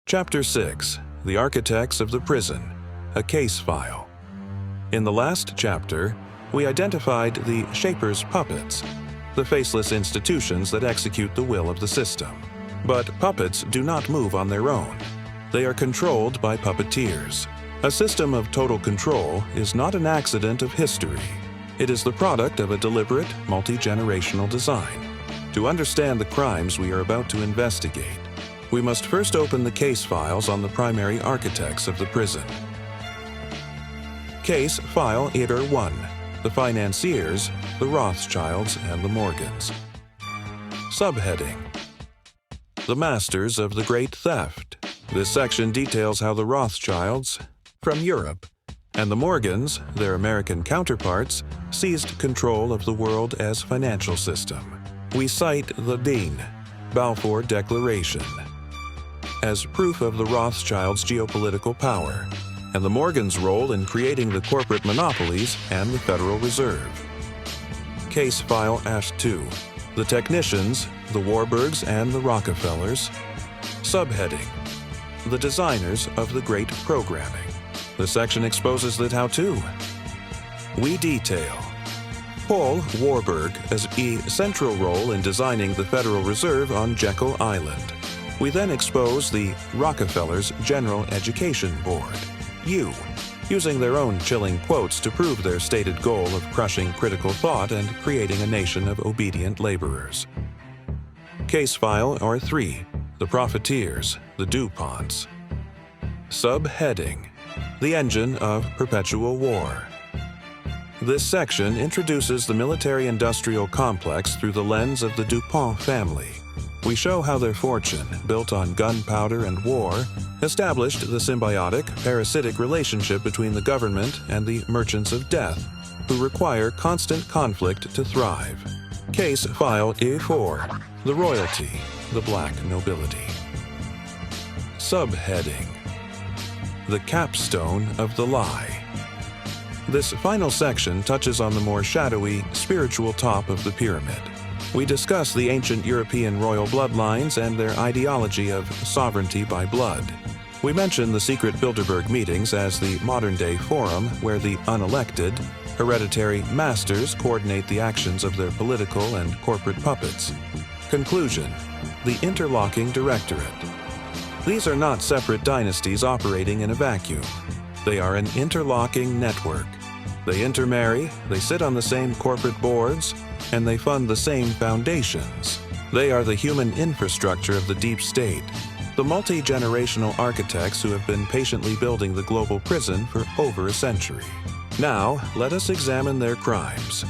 Chapter 6: The Architects of the Prison, a Case File. In the last chapter, we identified the Shapers' puppets, the faceless institutions that execute the will of the system. But puppets do not move on their own. They are controlled by puppeteers. A system of total control is not an accident of history. It is the product of a deliberate, multi-generational design. To understand the crimes we are about to investigate, we must first open the case files on the primary architects of the prison. Case File Iter 1: The Financiers, the Rothschilds, and the Morgans. Subheading: The Masters of the Great Theft. This section details how the Rothschilds, from Europe, and the Morgans, their American counterparts, seized control of the world as financial system. We cite the Dean Balfour Declaration as proof of the Rothschilds' geopolitical power, and the Morgans' role in creating the corporate monopolies and the Federal Reserve. Case File Ash-2: The Technicians, the Warburgs, and the Rockefellers. Subheading: The Designers of the Great Programming. This section exposes that how-to. We detail Paul Warburg as a central role in designing the Federal Reserve on Jekyll Island. We then expose the Rockefellers' General Education Board, using their own chilling quotes to prove their stated goal of crushing critical thought and creating a nation of obedient laborers. Case File R3: The Profiteers, the DuPonts. Subheading: The Engine of Perpetual War. This section introduces the military-industrial complex through the lens of the DuPont family. We show how their fortune, built on gunpowder and war, established the symbiotic, parasitic relationship between the government and the merchants of death, who require constant conflict to thrive. Case File E4: The Royalty, the Black Nobility. Subheading: The Capstone of the Lie. This final section touches on the more shadowy, spiritual top of the pyramid. We discuss the ancient European royal bloodlines and their ideology of sovereignty by blood. We mention the secret Bilderberg meetings as the modern-day forum where the unelected, hereditary masters coordinate the actions of their political and corporate puppets. Conclusion: The Interlocking Directorate. These are not separate dynasties operating in a vacuum. They are an interlocking network. They intermarry, they sit on the same corporate boards, and they fund the same foundations. They are the human infrastructure of the deep state, the multi-generational architects who have been patiently building the global prison for over a century. Now, let us examine their crimes.